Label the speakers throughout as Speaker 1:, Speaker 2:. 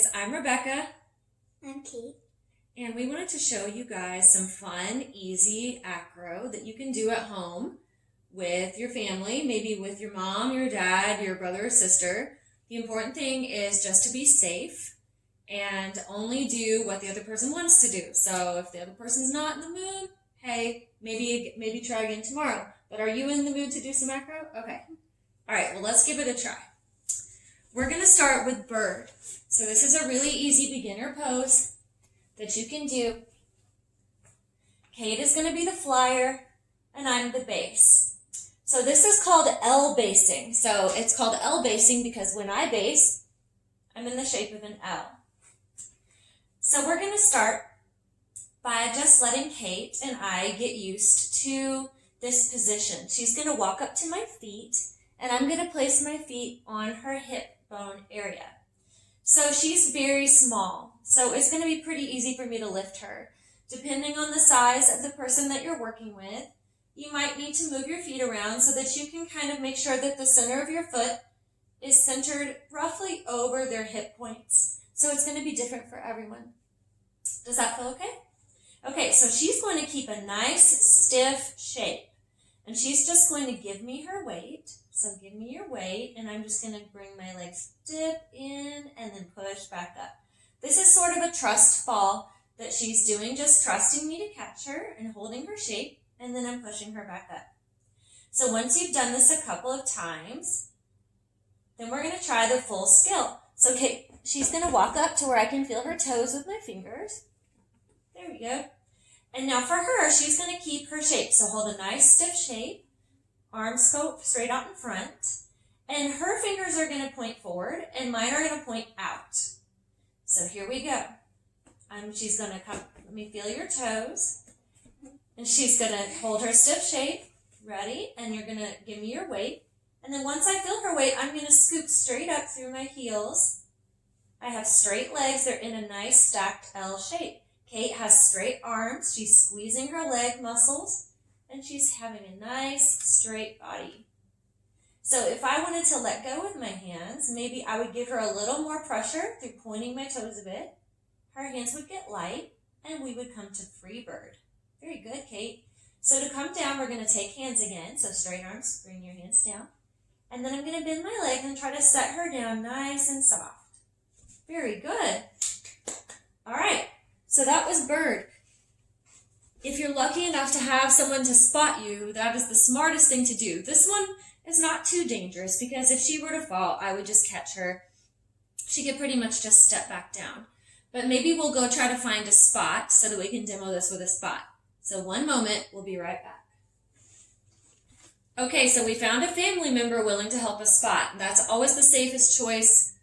Speaker 1: guys, I'm Rebecca.
Speaker 2: I'm Kate.
Speaker 1: And we wanted to show you guys some fun, easy acro that you can do at home with your family, maybe with your mom, your dad, your brother or sister. The important thing is just to be safe and only do what the other person wants to do. So if the other person's not in the mood, hey, maybe try again tomorrow. But are you in the mood to do some acro? Okay. All right, well, let's give it a try. We're going to start with bird. So this is a really easy beginner pose that you can do. Kate is going to be the flyer, and I'm the base. So this is called L basing. So it's called L basing because when I base, I'm in the shape of an L. So we're going to start by just letting Kate and I get used to this position. She's going to walk up to my feet, and I'm going to place my feet on her hip bone area. So she's very small, so it's going to be pretty easy for me to lift her. Depending on the size of the person that you're working with, you might need to move your feet around so that you can kind of make sure that the center of your foot is centered roughly over their hip points. So it's going to be different for everyone. Does that feel okay? Okay, so she's going to keep a nice stiff shape, and she's just going to give me her weight. So give me your weight, and I'm just going to bring my legs dip in and then push back up. This is sort of a trust fall that she's doing, just trusting me to catch her and holding her shape, and then I'm pushing her back up. So once you've done this a couple of times, then we're going to try the full skill. So Kate, she's going to walk up to where I can feel her toes with my fingers. There we go. And now for her, she's going to keep her shape. So hold a nice stiff shape. Arms go straight out in front, and her fingers are going to point forward, and mine are going to point out. So here we go. She's going to come, let me feel your toes, and she's going to hold her stiff shape, ready, and you're going to give me your weight, and then once I feel her weight, I'm going to scoop straight up through my heels. I have straight legs, they're in a nice stacked L shape. Kate has straight arms, she's squeezing her leg muscles, and she's having a nice straight body. So if I wanted to let go with my hands, maybe I would give her a little more pressure through pointing my toes a bit. Her hands would get light, and we would come to free bird. Very good, Kate. So to come down, we're going to take hands again. So straight arms, bring your hands down. And then I'm going to bend my leg and try to set her down nice and soft. Very good. All right, so that was bird. If you're lucky enough to have someone to spot you, that is the smartest thing to do. This one is not too dangerous because if she were to fall, I would just catch her. She could pretty much just step back down. But maybe we'll go try to find a spot so that we can demo this with a spot. So one moment, we'll be right back. Okay, so we found a family member willing to help us spot. That's always the safest choice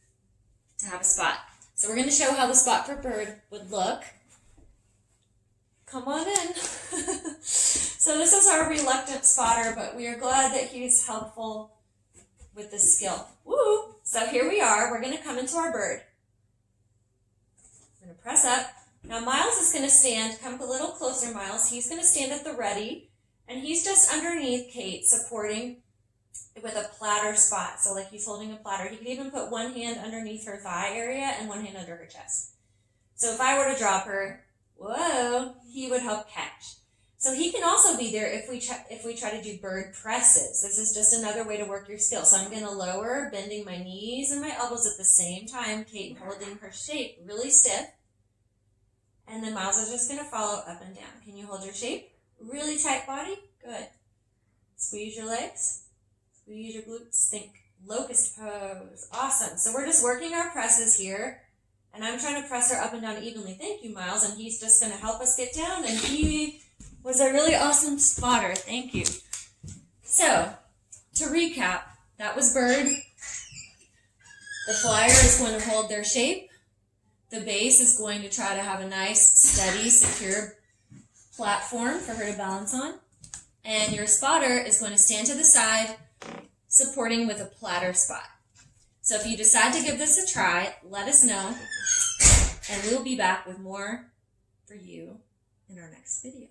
Speaker 1: to have a spot. So we're going to show how the spot for bird would look. Come on in. So this is our reluctant spotter, but we are glad that he's helpful with this skill. Woo! So here we are. We're going to come into our bird. I'm going to press up. Now Miles is going to stand. Come a little closer, Miles. He's going to stand at the ready, and he's just underneath Kate, supporting with a platter spot. So like he's holding a platter. He could even put one hand underneath her thigh area and one hand under her chest. So if I were to drop her, whoa, he would help catch. So he can also be there if we try to do bird presses. This is just another way to work your skill. So I'm going to lower, bending my knees and my elbows at the same time. Kate holding her shape really stiff. And then Miles is just going to follow up and down. Can you hold your shape? Really tight body? Good. Squeeze your legs. Squeeze your glutes. Think locust pose. Awesome. So we're just working our presses here. And I'm trying to press her up and down evenly. Thank you, Miles. And he's just going to help us get down. And he was a really awesome spotter. Thank you. So, to recap, that was bird. The flyer is going to hold their shape. The base is going to try to have a nice, steady, secure platform for her to balance on. And your spotter is going to stand to the side, supporting with a platter spot. So if you decide to give this a try, let us know, and we'll be back with more for you in our next video.